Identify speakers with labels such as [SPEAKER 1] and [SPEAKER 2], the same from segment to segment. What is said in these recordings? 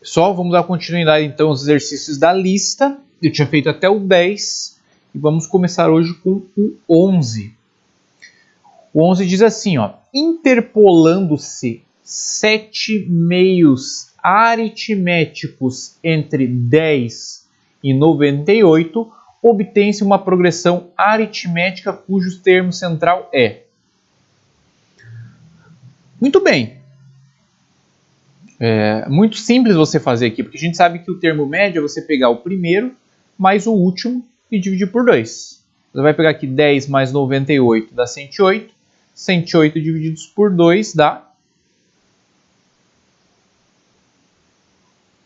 [SPEAKER 1] Pessoal, vamos dar continuidade então aos exercícios da lista. Eu tinha feito até o 10 e vamos começar hoje com o 11. O 11 diz assim, ó: interpolando-se 7 meios aritméticos entre 10 e 98, obtém-se uma progressão aritmética cujo termo central é. Muito bem. É muito simples você fazer aqui, porque a gente sabe que o termo médio é você pegar o primeiro mais o último e dividir por 2. Você vai pegar aqui 10 mais 98 dá 108. 108 divididos por 2 dá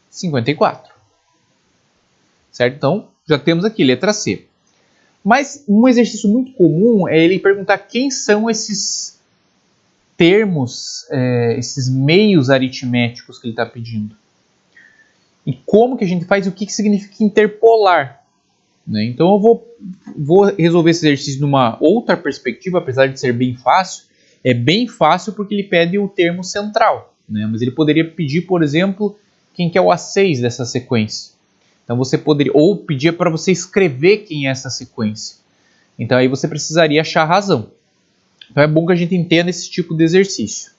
[SPEAKER 1] 54. Certo? Então, já temos aqui, letra C. Mas um exercício muito comum é ele perguntar quem são esses termos, esses meios aritméticos que ele está pedindo. E como que a gente faz e o que significa interpolar. Né? Então eu vou resolver esse exercício numa outra perspectiva, apesar de ser bem fácil. É bem fácil porque ele pede o termo central. Né? Mas ele poderia pedir, por exemplo, quem que é o A6 dessa sequência. Então você poderia, ou pedir para você escrever quem é essa sequência. Então aí você precisaria achar a razão. Então é bom que a gente entenda esse tipo de exercício.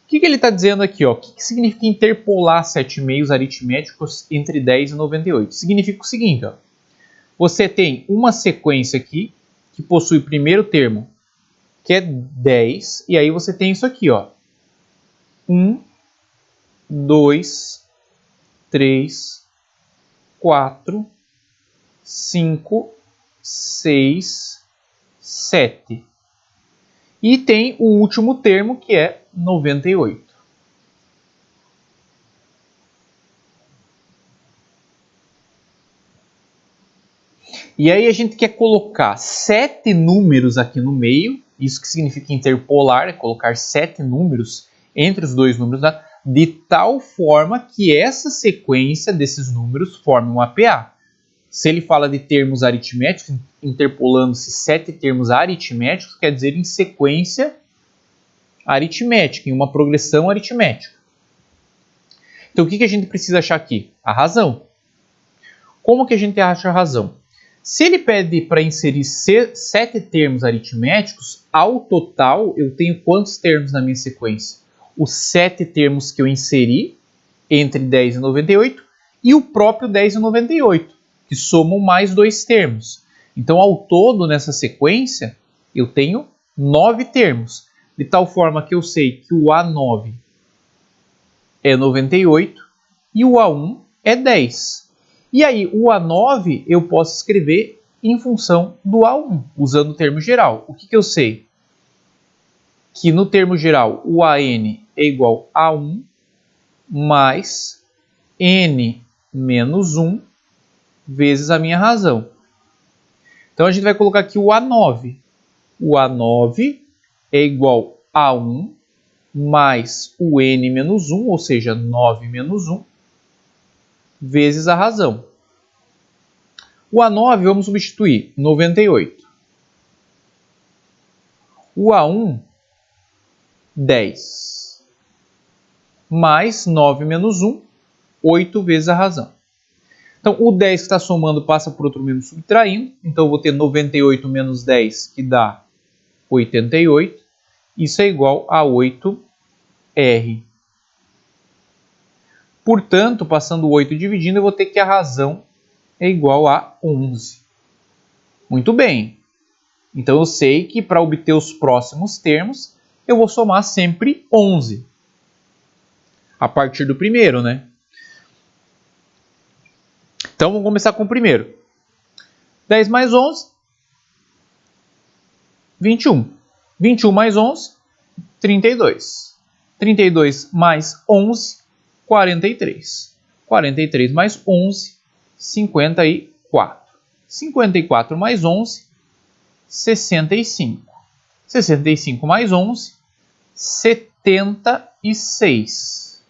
[SPEAKER 1] O que ele está dizendo aqui? Ó? O que significa interpolar 7 meios aritméticos entre 10 e 98? Significa o seguinte, ó. Você tem uma sequência aqui que possui o primeiro termo, que é 10, e aí você tem isso aqui, ó. 1, 2, 3, 4, 5, 6, 7. E tem o último termo, que é 98. E aí a gente quer colocar 7 números aqui no meio. Isso que significa interpolar, é colocar 7 números entre os dois números, de tal forma que essa sequência desses números forme um APA. Se ele fala de termos aritméticos, interpolando-se 7 termos aritméticos, quer dizer em sequência aritmética, em uma progressão aritmética. Então o que a gente precisa achar aqui? A razão. Como que a gente acha a razão? Se ele pede para inserir 7 termos aritméticos, ao total eu tenho quantos termos na minha sequência? Os 7 termos que eu inseri entre 10 e 98 e o próprio 10 e 98, que somam mais 2 termos. Então ao todo nessa sequência eu tenho 9 termos. De tal forma que eu sei que o A9 é 98 e o A1 é 10. E aí, o A9 eu posso escrever em função do A1, usando o termo geral. O que eu sei? Que no termo geral, o AN é igual a 1 mais N menos 1 vezes a minha razão. Então, a gente vai colocar aqui o A9. O A9 é igual a 1 mais o N menos 1, ou seja, 9 menos 1, vezes a razão. O A9 vamos substituir 98. O A1, 10. Mais 9 menos 1, 8 vezes a razão. Então, o 10 que está somando passa por outro número subtraindo. Então, eu vou ter 98 menos 10, que dá 88. Isso é igual a 8R. Portanto, passando o 8 dividindo, eu vou ter que a razão é igual a 11. Muito bem. Então eu sei que para obter os próximos termos, eu vou somar sempre 11. A partir do primeiro, né? Então vamos começar com o primeiro. 10 mais 11, 21. 21 mais 11, 32. 32 mais 11, 43. 43 mais 11, 54. 54 mais 11, 65. 65 mais 11, 76.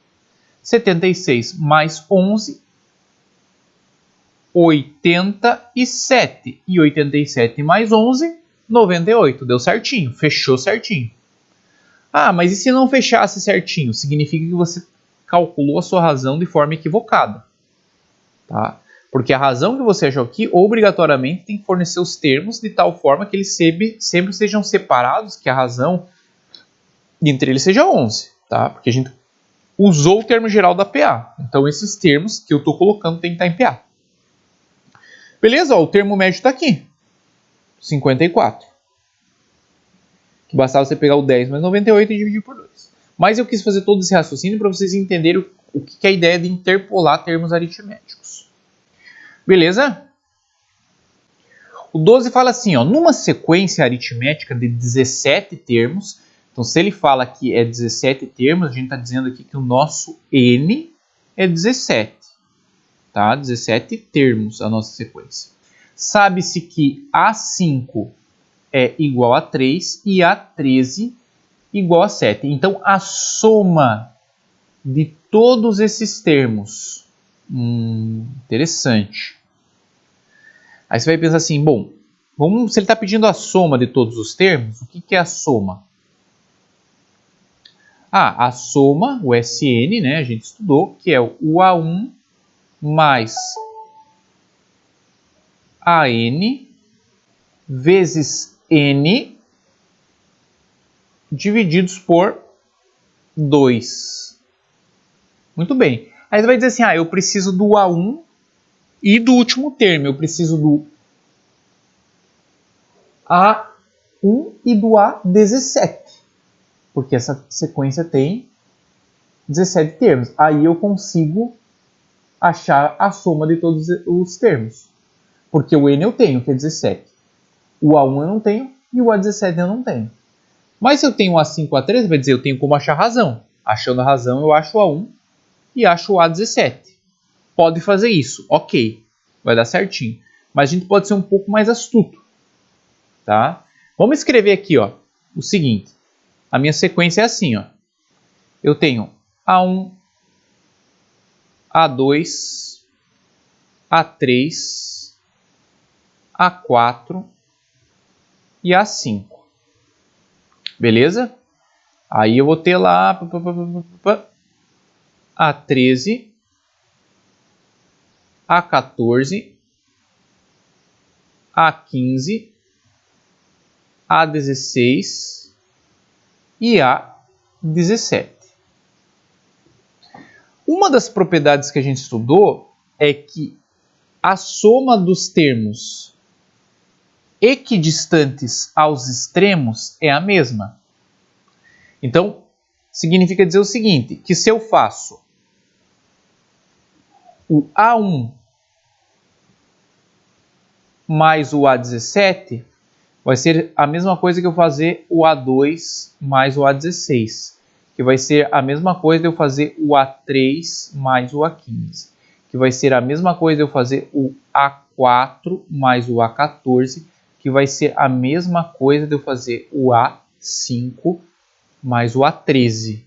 [SPEAKER 1] 76 mais 11, 87. E 87 mais 11, 98. Deu certinho, fechou certinho. Ah, mas e se não fechasse certinho? Significa que você calculou a sua razão de forma equivocada. Tá? Porque a razão que você achou aqui, obrigatoriamente, tem que fornecer os termos de tal forma que eles sempre sejam separados, que a razão entre eles seja 11. Tá? Porque a gente usou o termo geral da PA. Então, esses termos que eu estou colocando tem que estar em PA. Beleza? Ó, o termo médio está aqui. 54. Que bastava você pegar o 10 mais 98 e dividir por 2. Mas eu quis fazer todo esse raciocínio para vocês entenderem o que é a ideia de interpolar termos aritméticos. Beleza? O 12 fala assim, ó, numa sequência aritmética de 17 termos, então se ele fala que é 17 termos, a gente está dizendo aqui que o nosso n é 17. Tá? 17 termos a nossa sequência. Sabe-se que A5 é igual a 3 e A13 igual a 7. Então, a soma de todos esses termos. Interessante. Aí você vai pensar assim, bom, se ele está pedindo a soma de todos os termos, o que é a soma? A soma, o SN, né, a gente estudou, que é o A1 mais AN vezes N divididos por 2. Muito bem. Aí você vai dizer assim, eu preciso do A1 e do último termo. Eu preciso do A1 e do A17. Porque essa sequência tem 17 termos. Aí eu consigo achar a soma de todos os termos. Porque o N eu tenho, que é 17. O A1 eu não tenho e o A17 eu não tenho. Mas se eu tenho o A5 e o A13, vai dizer, eu tenho como achar a razão. Achando a razão, eu acho o A1 e acho o A17. Pode fazer isso, ok. Vai dar certinho. Mas a gente pode ser um pouco mais astuto. Tá? Vamos escrever aqui, ó, o seguinte. A minha sequência é assim, ó. Eu tenho A1, A2, A3, A4 e A5. Beleza? Aí eu vou ter lá A13, A14, A15, A16 e A17. Uma das propriedades que a gente estudou é que a soma dos termos equidistantes aos extremos é a mesma. Então, significa dizer o seguinte, que se eu faço o A1 mais o A17, vai ser a mesma coisa que eu fazer o A2 mais o A16, que vai ser a mesma coisa de eu fazer o A3 mais o A15, que vai ser a mesma coisa de eu fazer o A4 mais o A14, que vai ser a mesma coisa de eu fazer o A5 mais o A13.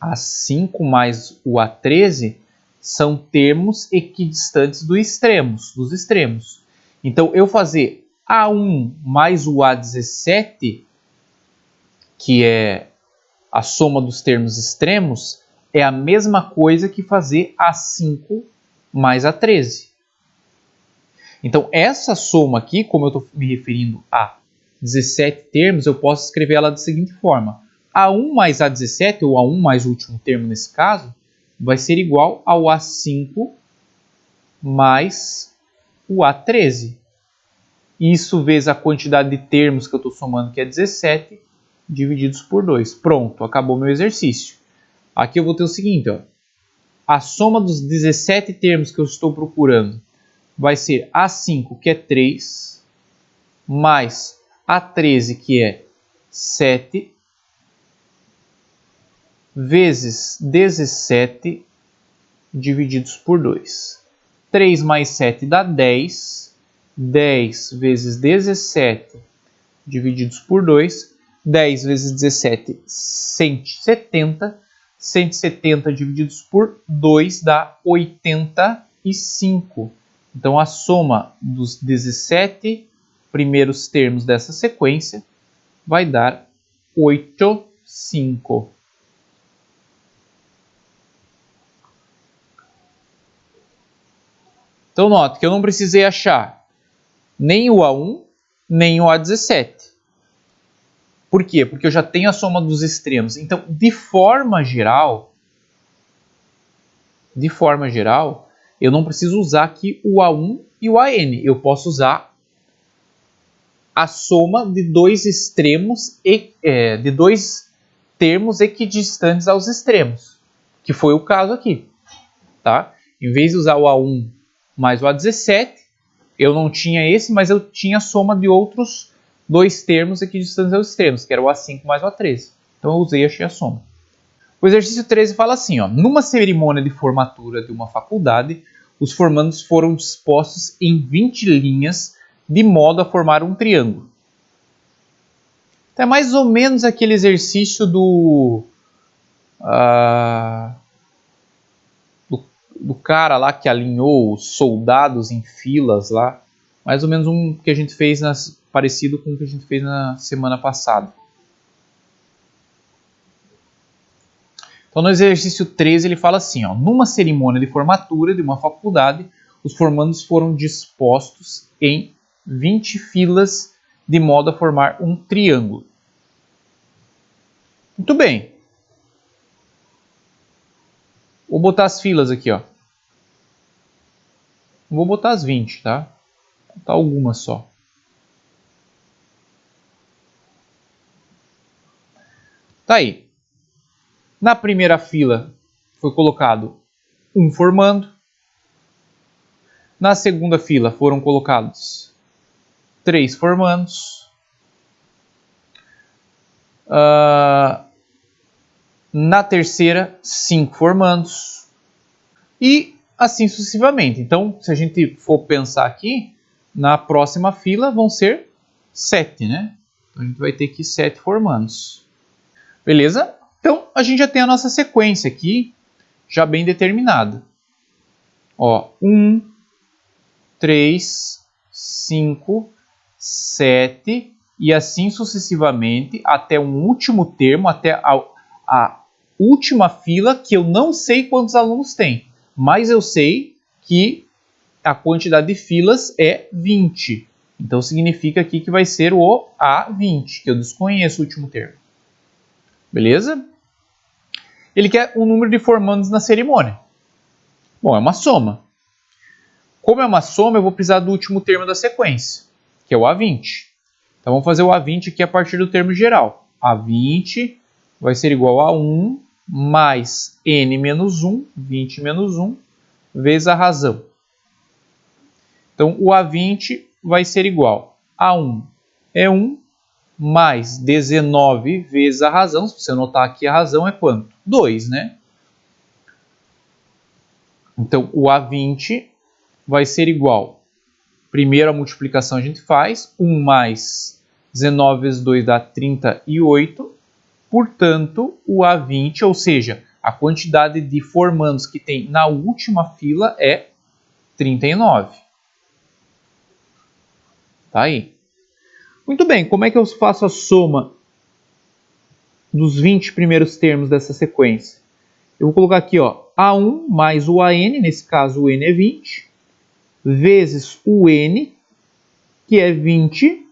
[SPEAKER 1] A5 mais o A13 são termos equidistantes dos extremos. Então, eu fazer A1 mais o A17, que é a soma dos termos extremos, é a mesma coisa que fazer A5 mais A13. Então, essa soma aqui, como eu estou me referindo a 17 termos, eu posso escrever ela da seguinte forma. A1 mais A17, ou A1 mais o último termo nesse caso, vai ser igual ao A5 mais o A13. Isso vezes a quantidade de termos que eu estou somando, que é 17, divididos por 2. Pronto, acabou meu exercício. Aqui eu vou ter o seguinte, ó. A soma dos 17 termos que eu estou procurando vai ser A5, que é 3, mais A13, que é 7, vezes 17, divididos por 2. 3 mais 7 dá 10. 10 vezes 17, divididos por 2. 10 vezes 17, 170. 170 divididos por 2 dá 85. Então, a soma dos 17 primeiros termos dessa sequência vai dar 85. Então, note que eu não precisei achar nem o A1, nem o A17. Por quê? Porque eu já tenho a soma dos extremos. Então, de forma geral, eu não preciso usar aqui o A1 e o AN. Eu posso usar a soma de dois extremos, de dois termos equidistantes aos extremos, que foi o caso aqui. Tá? Em vez de usar o A1 mais o A17, eu não tinha esse, mas eu tinha a soma de outros dois termos equidistantes aos extremos, que era o A5 mais o A13. Então eu usei e achei a soma. O exercício 13 fala assim, ó, numa cerimônia de formatura de uma faculdade, os formandos foram dispostos em 20 linhas de modo a formar um triângulo. Então é mais ou menos aquele exercício do cara lá que alinhou os soldados em filas lá. Mais ou menos um que a gente fez, parecido com o que a gente fez na semana passada. Então no exercício 13 ele fala assim, ó, numa cerimônia de formatura de uma faculdade, os formandos foram dispostos em 20 filas de modo a formar um triângulo. Muito bem. Vou botar as filas aqui, ó. Vou botar as 20, tá? Vou botar algumas só. Tá aí. Na primeira fila foi colocado um formando. Na segunda fila foram colocados 3 formandos. Na terceira, 5 formandos. E assim sucessivamente. Então, se a gente for pensar aqui, na próxima fila vão ser 7, né? Então, a gente vai ter aqui 7 formandos. Beleza? Então, a gente já tem a nossa sequência aqui, já bem determinada. Ó, 1, 3, 5, 7 e assim sucessivamente até um último termo, até a última fila, que eu não sei quantos alunos tem, mas eu sei que a quantidade de filas é 20. Então significa aqui que vai ser o A20, que eu desconheço o último termo. Beleza? Ele quer o número de formandos na cerimônia. Bom, é uma soma. Como é uma soma, eu vou precisar do último termo da sequência, que é o A20. Então vamos fazer o A20 aqui a partir do termo geral. A20 vai ser igual a 1 mais n menos 1, 20 menos 1, vezes a razão. Então o A20 vai ser igual a 1 é 1, mais 19 vezes a razão. Se você notar aqui, a razão é quanto? 2, né? Então o A20 vai ser igual, primeiro a multiplicação a gente faz, 1 mais 19 vezes 2 dá 38, portanto o A20, ou seja, a quantidade de formandos que tem na última fila é 39. Tá aí. Muito bem, como é que eu faço a soma dos 20 primeiros termos dessa sequência? Eu vou colocar aqui, ó, A1 mais o AN, nesse caso o N é 20, vezes o N, que é 20,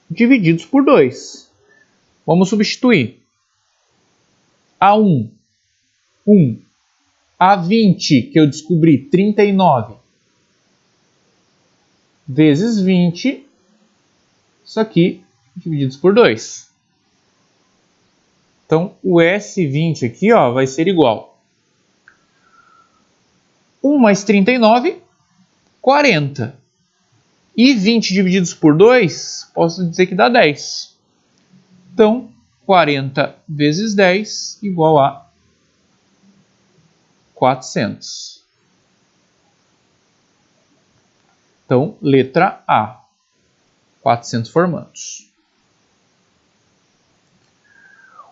[SPEAKER 1] divididos por 2. Vamos substituir. A1, 1. A20, que eu descobri, 39, vezes 20, isso aqui, divididos por 2. Então, o S20 aqui, ó, vai ser igual. 1 mais 39, 40. E 20 divididos por 2, posso dizer que dá 10. Então, 40 vezes 10 igual a 400. Então, letra A, 400 formandos.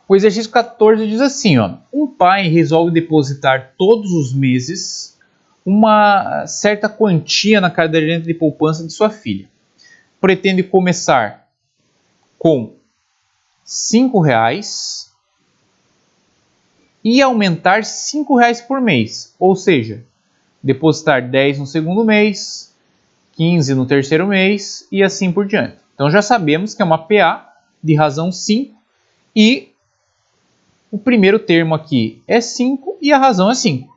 [SPEAKER 1] O exercício 14 diz assim, ó, um pai resolve depositar todos os meses uma certa quantia na caderneta de poupança de sua filha. Pretende começar com R$ 5 e aumentar R$ 5 por mês. Ou seja, depositar 10 no segundo mês, 15 no terceiro mês e assim por diante. Então já sabemos que é uma PA de razão 5 e o primeiro termo aqui é 5 e a razão é 5.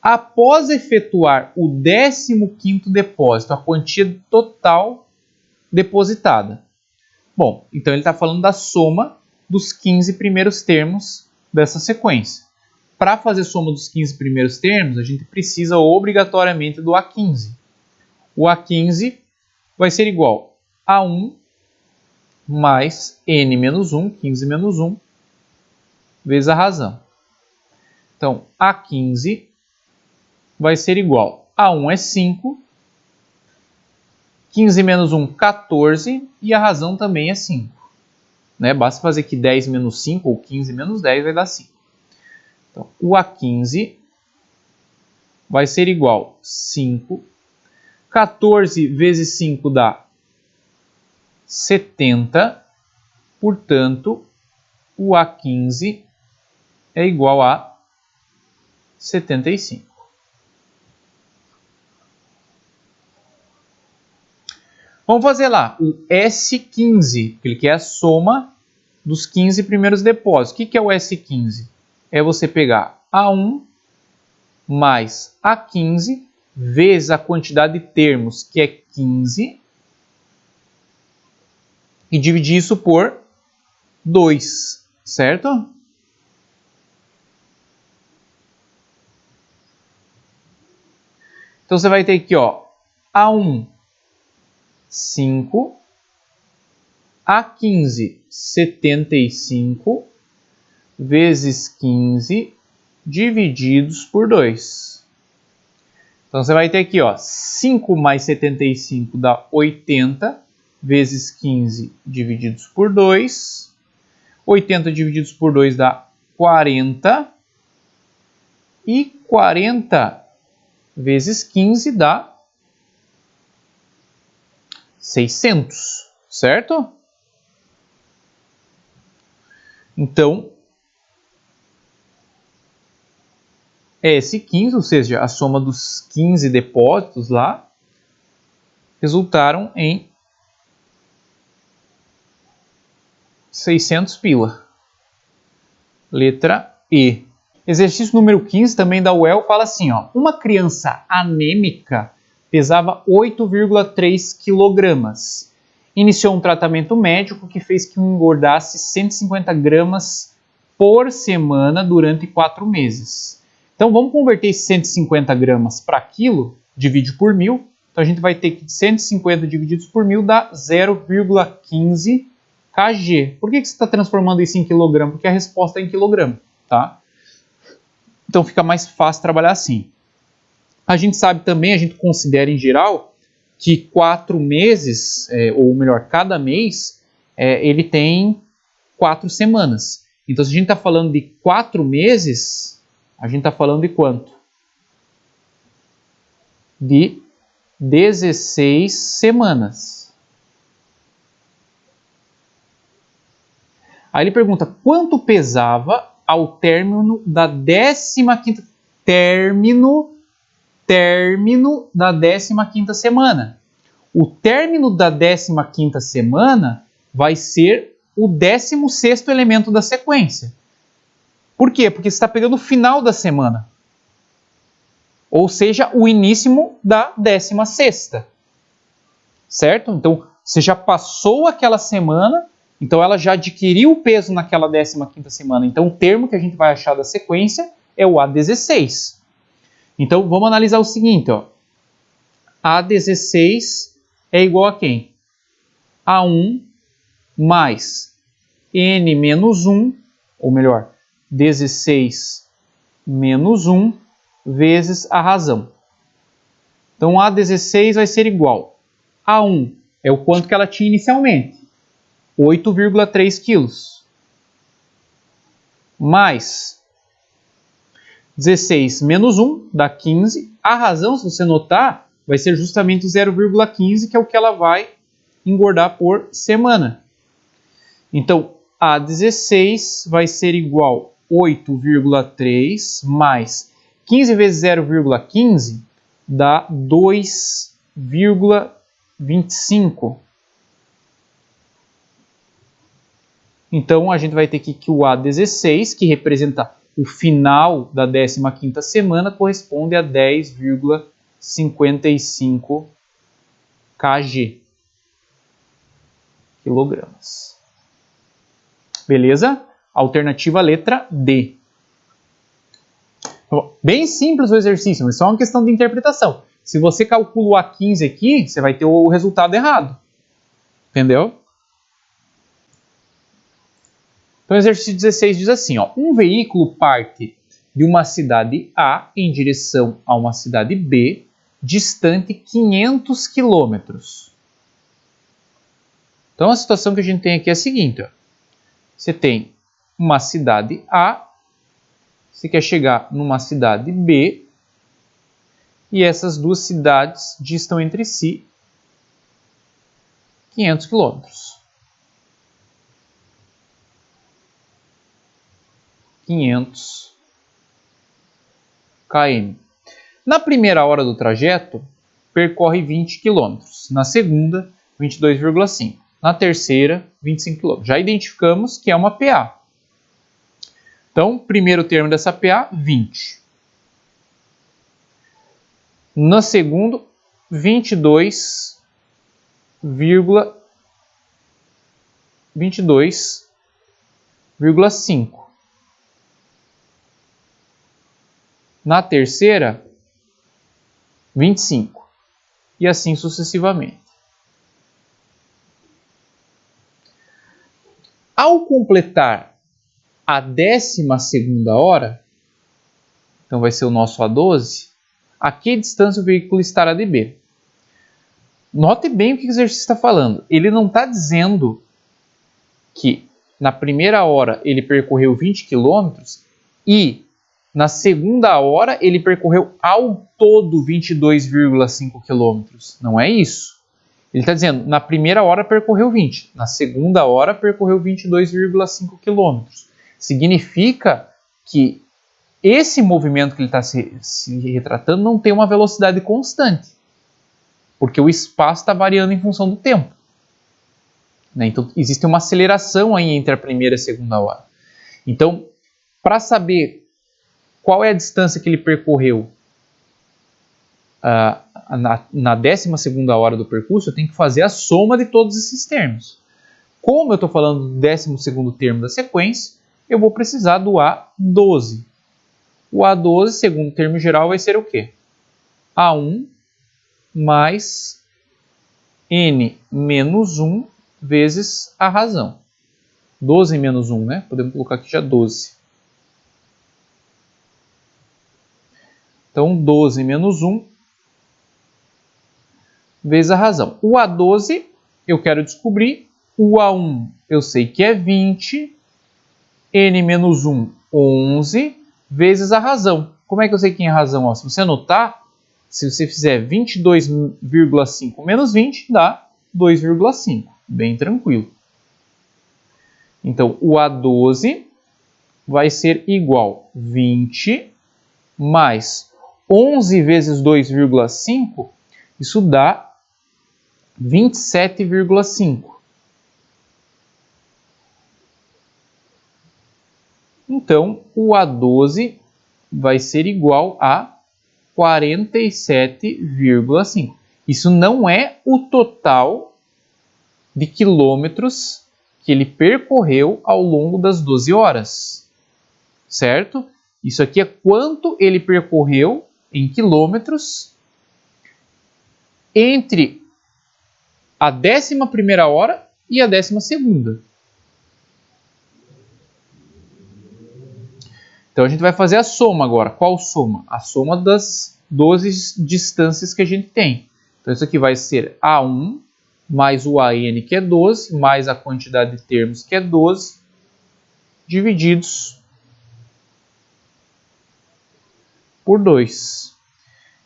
[SPEAKER 1] Após efetuar o 15º depósito, a quantia total depositada. Bom, então ele está falando da soma dos 15 primeiros termos dessa sequência. Para fazer soma dos 15 primeiros termos, a gente precisa obrigatoriamente do A15. O A15 vai ser igual a 1 mais n menos 1, 15 menos 1, vezes a razão. Então, A15 vai ser igual a 1 é 5, 15 menos 1, 14, e a razão também é 5. Né? Basta fazer que 10 menos 5, ou 15 menos 10, vai dar 5. Então, o A15 vai ser igual a 5. 14 vezes 5 dá 70. Portanto, o A15 é igual a 75. Vamos fazer lá o S15, que é a soma dos 15 primeiros depósitos. O que é o S15? É você pegar A1 mais A15 vezes a quantidade de termos, que é 15, e dividir isso por 2, certo? Então você vai ter aqui, ó, A1, 5, A15, 75, vezes 15, divididos por 2. Então você vai ter aqui, ó, 5 mais 75 dá 80, vezes 15 divididos por 2. 80 divididos por 2 dá 40. E 40 vezes 15 dá 600, certo? Então, S15, ou seja, a soma dos 15 depósitos lá, resultaram em 600 pila. Letra E. Exercício número 15, também da UEL, fala assim, ó, uma criança anêmica pesava 8,3 kg. Iniciou um tratamento médico que fez que engordasse 150 gramas por semana durante 4 meses. Então vamos converter esses 150 gramas para quilo, divide por 1.000. Então a gente vai ter que 150 divididos por 1.000 dá 0,15 kg. Por que você está transformando isso em quilograma? Porque a resposta é em quilograma, tá? Então fica mais fácil trabalhar assim. A gente sabe também, a gente considera em geral, que 4 meses, ou melhor, cada mês, ele tem 4 semanas. Então se a gente está falando de 4 meses, a gente está falando de quanto? De 16 semanas. Aí ele pergunta, quanto pesava ao término da 15ª término da 15ª semana? O término da 15ª semana vai ser o 16º elemento da sequência. Por quê? Porque você está pegando o final da semana. Ou seja, o início da 16ª. Certo? Então, você já passou aquela semana, então ela já adquiriu o peso naquela 15ª semana. Então, o termo que a gente vai achar da sequência é o A16. Então, vamos analisar o seguinte, ó. A16 é igual a quem? A1 mais N menos 1, ou melhor, 16 menos 1 vezes a razão. Então, A16 vai ser igual a 1, é o quanto que ela tinha inicialmente, 8,3 quilos, mais 16 menos 1 dá 15. A razão, se você notar, vai ser justamente o 0,15, que é o que ela vai engordar por semana. Então, A16 vai ser igual a 8,3 mais 15 vezes 0,15 dá 2,25. Então, a gente vai ter aqui que o A16, que representa o final da 15ª semana, corresponde a 10,55 kg. Quilogramas. Beleza? Alternativa letra D. Bem simples o exercício, mas só uma questão de interpretação. Se você calcula o A15 aqui, você vai ter o resultado errado. Entendeu? Então, o exercício 16 diz assim, ó, um veículo parte de uma cidade A em direção a uma cidade B, distante 500 quilômetros. Então, a situação que a gente tem aqui é a seguinte, ó. Você tem uma cidade A, você quer chegar numa cidade B, e essas duas cidades distam entre si 500 quilômetros. 500 km. Na primeira hora do trajeto, percorre 20 km. Na segunda, 22,5. Na terceira, 25 km. Já identificamos que é uma PA. Então, primeiro termo dessa PA, 20. No segundo, 22,5. Na terceira, 25. E assim sucessivamente. Ao completar a 12ª hora, então vai ser o nosso A12, a que distância o veículo estará de B? Note bem o que o exercício está falando. Ele não está dizendo que na primeira hora ele percorreu 20 km e na segunda hora ele percorreu ao todo 22,5 km. Não é isso. Ele está dizendo, na primeira hora percorreu 20, na segunda hora percorreu 22,5 km. Significa que esse movimento que ele está se retratando não tem uma velocidade constante, porque o espaço está variando em função do tempo. Então, existe uma aceleração aí entre a primeira e a segunda hora. Então, para saber qual é a distância que ele percorreu na 12ª hora do percurso, eu tenho que fazer a soma de todos esses termos. Como eu estou falando do 12º termo da sequência, eu vou precisar do A12. O A12, segundo termo geral, vai ser o quê? A1 mais N menos 1 vezes a razão. 12 menos 1, né? Podemos colocar aqui já 12. Então, 12 menos 1 vezes a razão. O A12 eu quero descobrir. O A1 eu sei que é 20. N menos 1, 11, vezes a razão. Como é que eu sei quem é a razão? Ó, se você anotar, se você fizer 22,5 menos 20, dá 2,5. Bem tranquilo. Então, o A12 vai ser igual a 20 mais 11 vezes 2,5, isso dá 27,5. Então, o A12 vai ser igual a 47,5. Isso não é o total de quilômetros que ele percorreu ao longo das 12 horas, certo? Isso aqui é quanto ele percorreu em quilômetros entre a 11ª hora e a 12ª. Então a gente vai fazer a soma agora. Qual soma? A soma das 12 distâncias que a gente tem. Então isso aqui vai ser A1 mais o AN, que é 12, mais a quantidade de termos, que é 12, divididos por 2.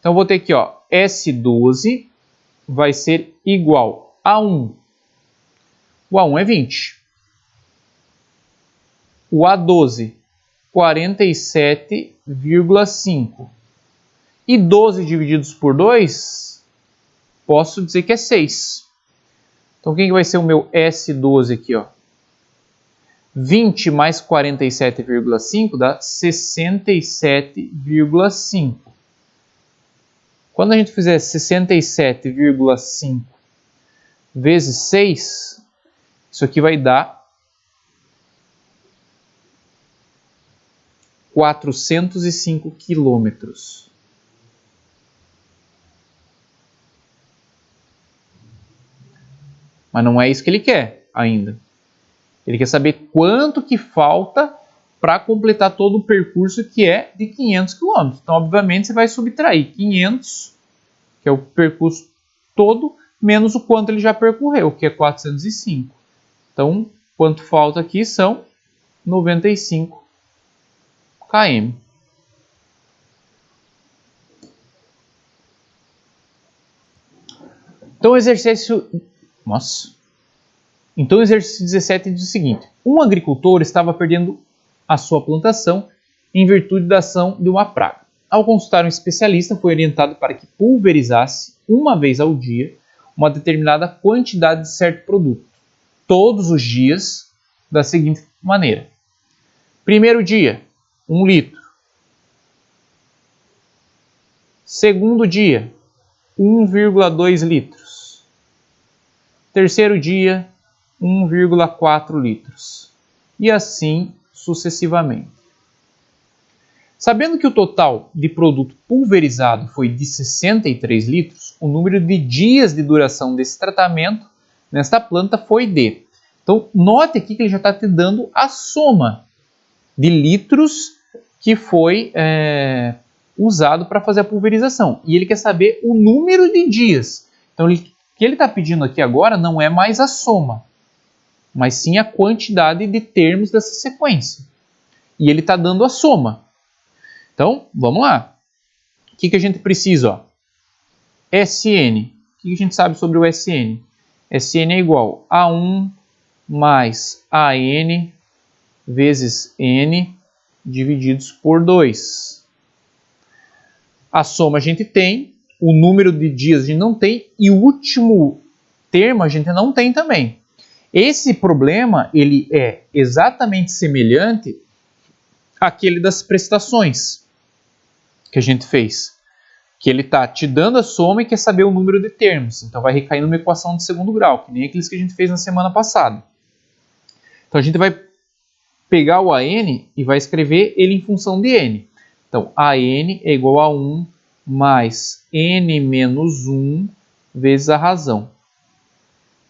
[SPEAKER 1] Então eu vou ter aqui, ó, S12 vai ser igual a 1. O A1 é 20. O A12 47,5. E 12 divididos por 2, posso dizer que é 6. Então, quem que vai ser o meu S12 aqui, ó? 20 mais 47,5 dá 67,5. Quando a gente fizer 67,5 vezes 6, isso aqui vai dar 405 quilômetros. Mas não é isso que ele quer ainda. Ele quer saber quanto que falta para completar todo o percurso, que é de 500 km. Então, obviamente, você vai subtrair 500, que é o percurso todo, menos o quanto ele já percorreu, que é 405. Então, quanto falta aqui são 95 km. Então, o exercício 17 diz o seguinte: um agricultor estava perdendo a sua plantação em virtude da ação de uma praga. Ao consultar um especialista, foi orientado para que pulverizasse uma vez ao dia uma determinada quantidade de certo produto, todos os dias, da seguinte maneira: primeiro dia, 1 litro. Segundo dia, 1,2 litros. Terceiro dia, 1,4 litros. E assim sucessivamente. Sabendo que o total de produto pulverizado foi de 63 litros, o número de dias de duração desse tratamento nesta planta foi de... Então, note aqui que ele já está te dando a soma de litros que foi usado para fazer a pulverização. E ele quer saber o número de dias. Então, o que ele está pedindo aqui agora não é mais a soma, mas sim a quantidade de termos dessa sequência. E ele está dando a soma. Então, vamos lá. O que a gente precisa? Ó? SN. O que a gente sabe sobre o SN? SN é igual a 1 mais AN vezes N divididos por 2. A soma a gente tem, o número de dias a gente não tem e o último termo a gente não tem também. Esse problema ele é exatamente semelhante àquele das prestações que a gente fez. Que ele está te dando a soma e quer saber o número de termos. Então vai recair numa equação de segundo grau, que nem aqueles que a gente fez na semana passada. Então a gente vai pegar o AN e vai escrever ele em função de N. Então AN é igual a 1 mais N menos 1 vezes a razão.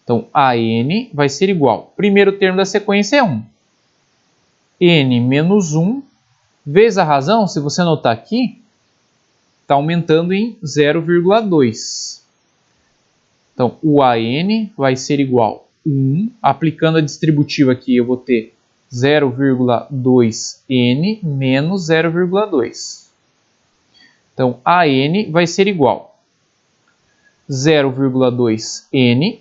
[SPEAKER 1] Então AN vai ser igual, primeiro termo da sequência é 1. N menos 1 vezes a razão, se você notar aqui, está aumentando em 0,2. Então, o AN vai ser igual a 1. Aplicando a distributiva aqui, eu vou ter 0,2N menos 0,2. Então, AN vai ser igual a 0,2N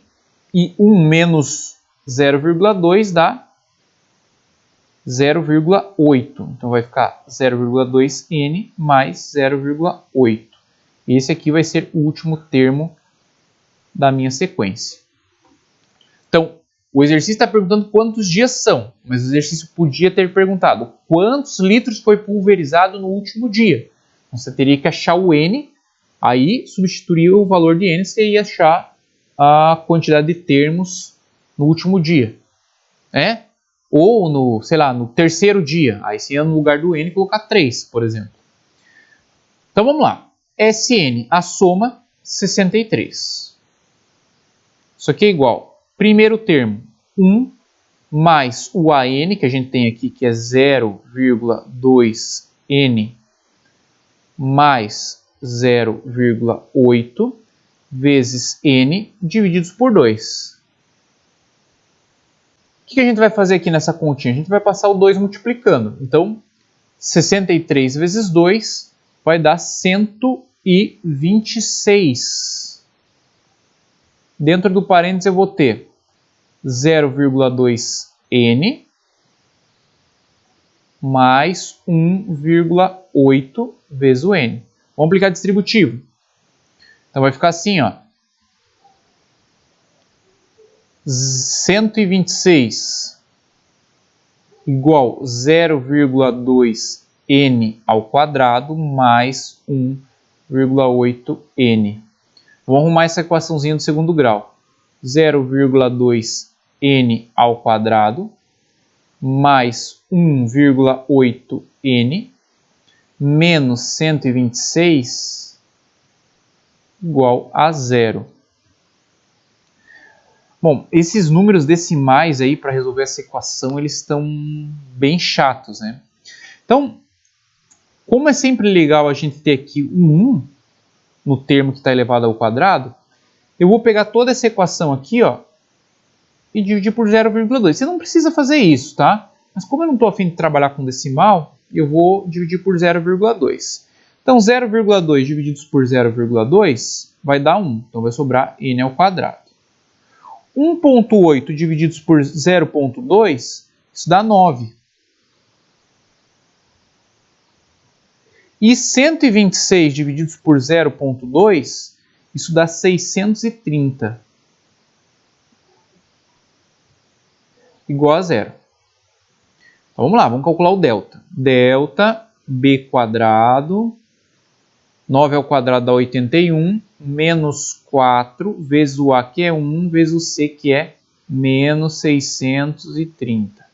[SPEAKER 1] e 1 menos 0,2 dá 0,8. Então vai ficar 0,2N mais 0,8. Esse aqui vai ser o último termo da minha sequência. Então, o exercício está perguntando quantos dias são, mas o exercício podia ter perguntado quantos litros foi pulverizado no último dia. Então, você teria que achar o N, aí substituir o valor de N, você ia achar a quantidade de termos no último dia. Ou no, sei lá, no terceiro dia, aí você ia no lugar do N colocar 3, por exemplo. Então vamos lá. SN, a soma, 63. Isso aqui é igual, primeiro termo, 1 mais o AN, que a gente tem aqui, que é 0,2N mais 0,8 vezes N divididos por 2. O que a gente vai fazer aqui nessa continha? A gente vai passar o 2 multiplicando. Então, 63 vezes 2 vai dar 126. Dentro do parênteses eu vou ter 0,2N mais 1,8 vezes o n. Vamos aplicar distributivo. Então vai ficar assim, ó. 126 igual 0,2 n ao quadrado mais 1,8 n. Vamos arrumar essa equaçãozinha do segundo grau. 0,2 n ao quadrado mais 1,8 n menos 126 igual a 0. Bom, esses números decimais aí para resolver essa equação, eles estão bem chatos, né? Então, como é sempre legal a gente ter aqui um 1 no termo que está elevado ao quadrado, eu vou pegar toda essa equação aqui, ó, e dividir por 0,2. Você não precisa fazer isso, tá? Mas como eu não estou a fim de trabalhar com decimal, eu vou dividir por 0,2. Então, 0,2 divididos por 0,2 vai dar 1. Então, vai sobrar n ao quadrado. 1,8 divididos por 0,2, isso dá 9. E 126 divididos por 0,2, isso dá 630. Igual a 0. Então vamos lá, vamos calcular o delta. Delta b quadrado, 9 ao quadrado dá 81, menos 4 vezes o a que é 1, vezes o c que é menos 630.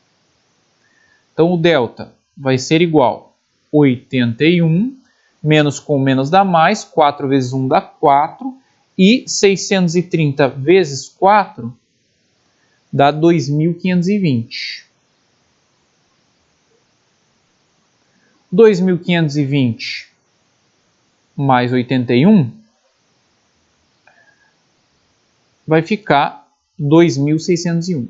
[SPEAKER 1] Então o delta vai ser igual a 81, menos com menos dá mais, 4 vezes 1 dá 4, e 630 vezes 4 dá 2.520. 2.520 mais 81 vai ficar 2.601.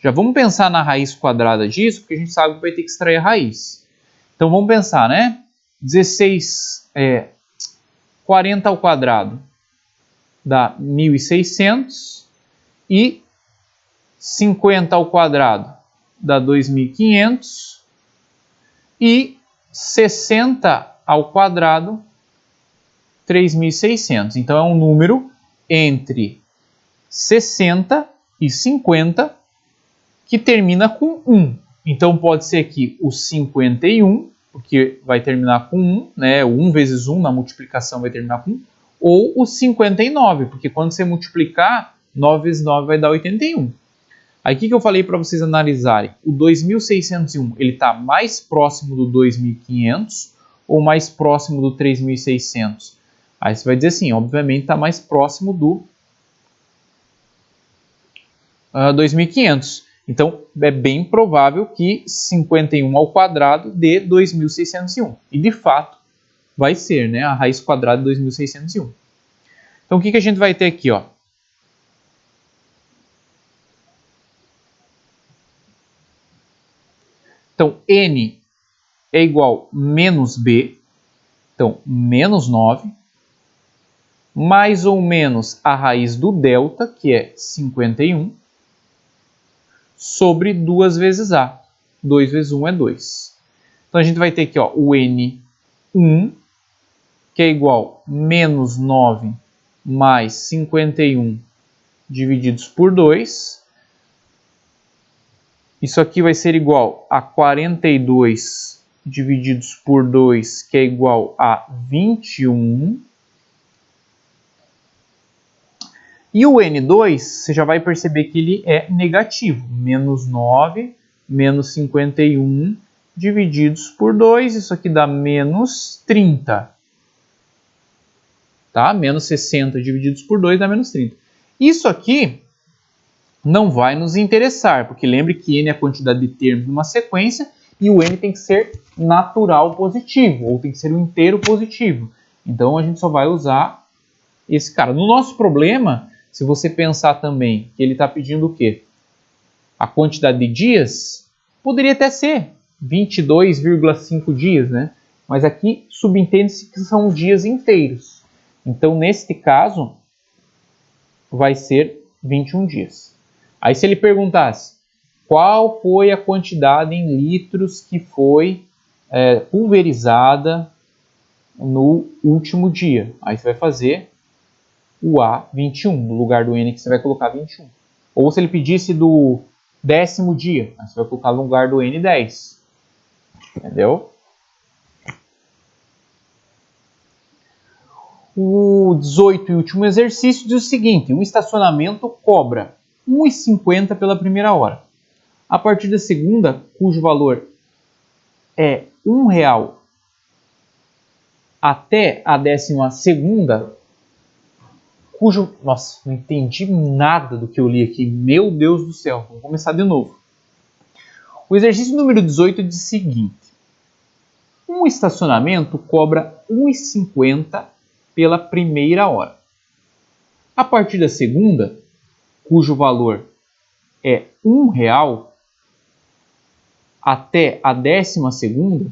[SPEAKER 1] Já vamos pensar na raiz quadrada disso, porque a gente sabe que vai ter que extrair a raiz. Então vamos pensar, né? 40 ao quadrado dá 1.600 e 50 ao quadrado dá 2.500 e 60 ao quadrado 3.600. Então é um número entre 60 e 50 que termina com 1. Então pode ser aqui o 51, porque vai terminar com 1, né? O 1 vezes 1 na multiplicação vai terminar com 1, ou o 59, porque quando você multiplicar, 9 vezes 9 vai dar 81. Aí o que eu falei para vocês analisarem? O 2.601, ele está mais próximo do 2.500 ou mais próximo do 3.600? Aí você vai dizer assim, obviamente está mais próximo do 2.500. Então é bem provável que 51 ao quadrado dê 2.601. E de fato vai ser, né? A raiz quadrada de 2.601. Então o que a gente vai ter aqui, ó? Então, n é igual a menos b, então, menos 9, mais ou menos a raiz do delta, que é 51, sobre 2 vezes a. 2 vezes 1 é 2. Então, a gente vai ter aqui ó, o n1, que é igual a menos 9 mais 51 divididos por 2. Isso aqui vai ser igual a 42 divididos por 2, que é igual a 21. E o N2, você já vai perceber que ele é negativo. Menos 9, menos 51 divididos por 2. Isso aqui dá menos 30. Tá? Menos 60 divididos por 2 dá menos 30. Isso aqui não vai nos interessar, porque lembre que n é a quantidade de termos numa sequência e o n tem que ser natural positivo, ou tem que ser um inteiro positivo. Então a gente só vai usar esse cara. No nosso problema, se você pensar também que ele está pedindo o quê? A quantidade de dias, poderia até ser 22,5 dias, né? Mas aqui subentende-se que são dias inteiros. Então, neste caso, vai ser 21 dias. Aí se ele perguntasse, qual foi a quantidade em litros que foi pulverizada no último dia. Aí você vai fazer o A21, no lugar do N que você vai colocar 21. Ou se ele pedisse do 10º dia, aí você vai colocar no lugar do N10. Entendeu? O 18 e último exercício diz o seguinte: um estacionamento cobra R$ 1,50 pela primeira hora. A partir da segunda, cujo valor é R$ 1 até a 12ª, cujo... Nossa, não entendi nada do que eu li aqui. Meu Deus do céu. Vamos começar de novo. O exercício número 18 diz o seguinte: um estacionamento cobra R$ 1,50 pela primeira hora. A partir da segunda, cujo valor é R$ 1 até a 12ª,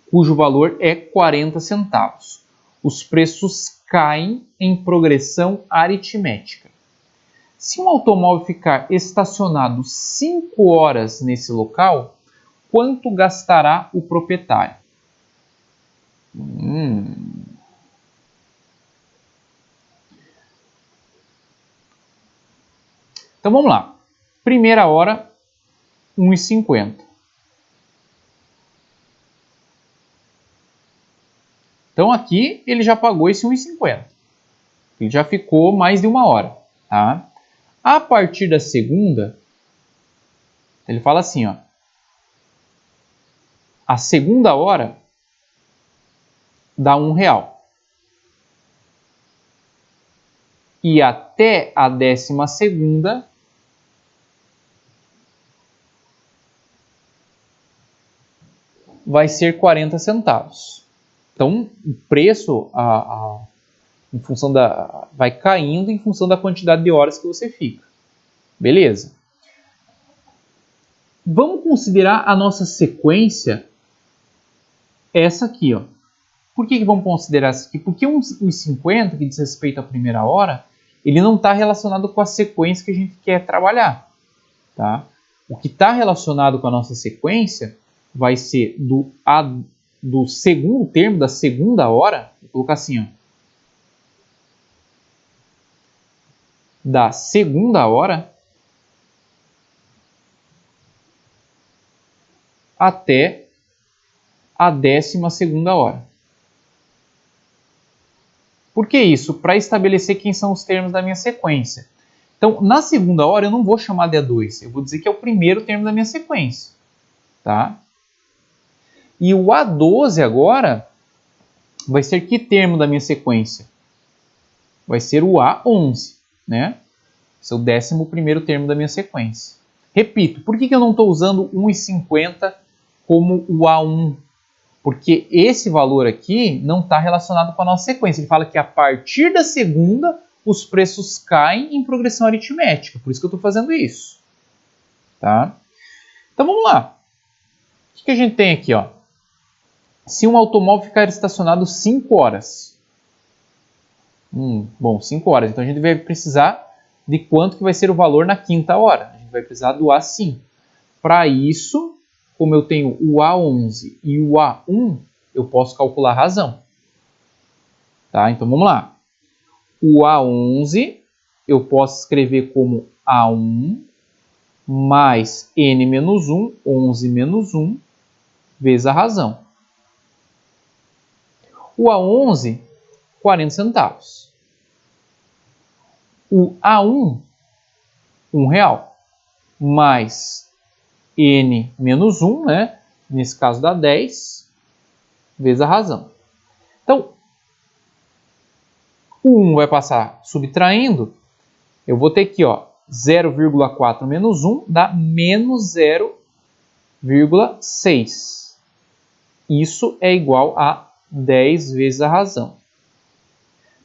[SPEAKER 1] cujo valor é 40 centavos. Os preços caem em progressão aritmética. Se um automóvel ficar estacionado 5 horas nesse local, quanto gastará o proprietário? Então vamos lá. Primeira hora, R$ 1,50. Então aqui ele já pagou esse R$ 1,50. Ele já ficou mais de 1 hora. Tá? A partir da segunda, ele fala assim, ó. A segunda hora dá R$ 1. E até a 12ª vai ser 40 centavos. Então, o preço em função vai caindo em função da quantidade de horas que você fica. Beleza? Vamos considerar a nossa sequência essa aqui, ó. Por que vamos considerar essa aqui? Porque o 50, que diz respeito à primeira hora, ele não está relacionado com a sequência que a gente quer trabalhar. Tá? O que está relacionado com a nossa sequência vai ser do segundo termo, da segunda hora, vou colocar assim, ó. Da segunda hora até a 12ª hora. Por que isso? Para estabelecer quem são os termos da minha sequência. Então, na segunda hora eu não vou chamar de A2, eu vou dizer que é o primeiro termo da minha sequência. Tá? E o A12 agora vai ser que termo da minha sequência? Vai ser o A11, né? Esse é o 11º termo da minha sequência. Repito, por que eu não estou usando 1,50 como o A1? Porque esse valor aqui não está relacionado com a nossa sequência. Ele fala que a partir da segunda, os preços caem em progressão aritmética. Por isso que eu estou fazendo isso. Tá? Então vamos lá. O que a gente tem aqui? Ó? Se um automóvel ficar estacionado 5 horas. Bom, 5 horas. Então a gente vai precisar de quanto que vai ser o valor na quinta hora. A gente vai precisar do A5. Para isso, como eu tenho o A11 e o A1, eu posso calcular a razão. Tá? Então vamos lá. O A11 eu posso escrever como A1 mais N menos 1, 11 menos 1, vezes a razão. O A11, 40 centavos. O A1, R$1, mais N menos 1, né? Nesse caso dá 10, vezes a razão. Então, o 1 vai passar subtraindo, eu vou ter aqui, ó, 0,4 menos 1 dá menos 0,6. Isso é igual a 10 vezes a razão.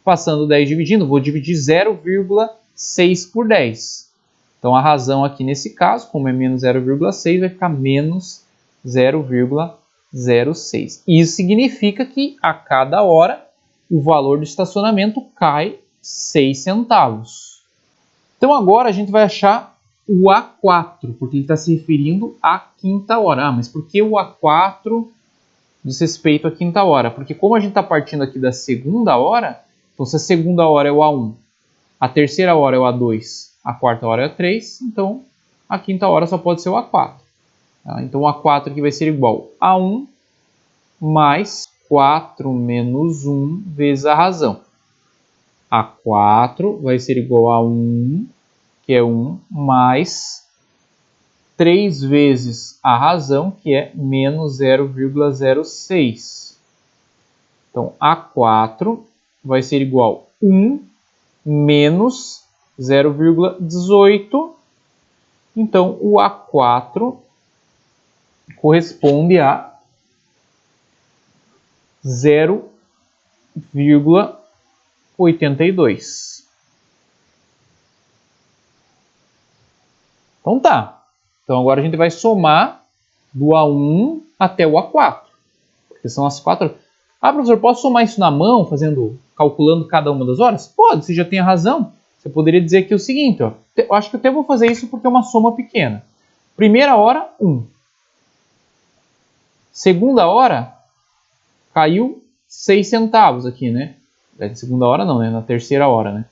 [SPEAKER 1] Passando 10 dividindo, vou dividir 0,6 por 10. Então a razão aqui nesse caso, como é menos 0,6, vai ficar menos 0,06. Isso significa que a cada hora o valor do estacionamento cai 6 centavos. Então agora a gente vai achar o A4, porque ele está se referindo à quinta hora. Ah, mas por que o A4 diz respeito à quinta hora? Porque como a gente está partindo aqui da segunda hora, então se a segunda hora é o A1, a terceira hora é o A2, a quarta hora é o A3, então a quinta hora só pode ser o A4. Tá? Então o A4 aqui vai ser igual a 1 mais 4 menos 1 vezes a razão. A4 vai ser igual a 1, que é 1, mais 3 vezes a razão, que é menos 0,06. Então, A4 vai ser igual a 1 menos 0,18. Então, o A4 corresponde a 0,82. Então tá. Então agora a gente vai somar do A1 até o A4. Porque são as 4. Ah, professor, posso somar isso na mão, calculando cada uma das horas? Pode, você já tem a razão. Você poderia dizer aqui o seguinte, ó. Eu acho que eu até vou fazer isso porque é uma soma pequena. Primeira hora, 1. Segunda hora, caiu 6 centavos aqui, né? Na segunda hora não, né? Na terceira hora, né?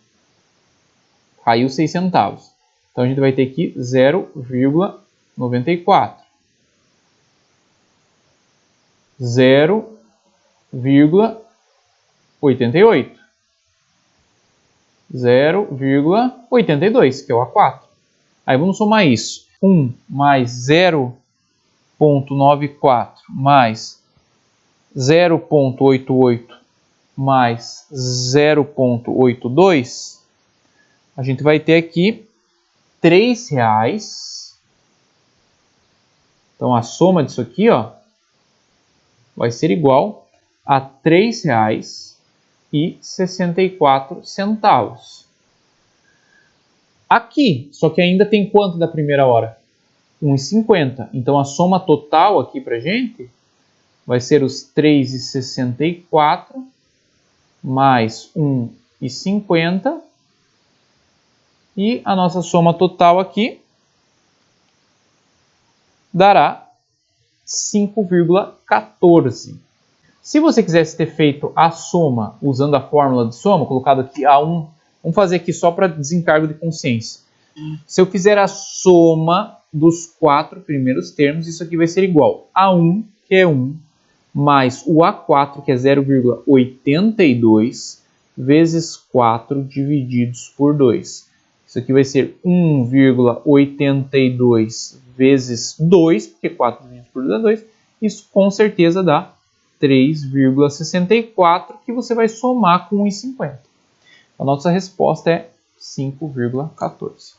[SPEAKER 1] Caiu 6 centavos. Então a gente vai ter aqui 0,94. 0,88. 0,82, que é o A4. Aí vamos somar isso. 1 mais 0,94 mais 0,88 mais 0,82, a gente vai ter aqui R$3. Então a soma disso aqui, ó, vai ser igual a R$3,64. Aqui, só que ainda tem quanto da primeira hora? 1,50. Então a soma total aqui pra gente vai ser os 3,64 mais 1,50. E a nossa soma total aqui dará 5,14. Se você quisesse ter feito a soma usando a fórmula de soma, colocado aqui A1, vamos fazer aqui só para desencargo de consciência. Se eu fizer a soma dos 4 primeiros termos, isso aqui vai ser igual a 1, que é 1, mais o A4, que é 0,82, vezes 4 divididos por 2. Isso aqui vai ser 1,82 vezes 2, porque 4 divididos por 2 é 2. Isso com certeza dá 3,64, que você vai somar com 1,50. A nossa resposta é 5,14.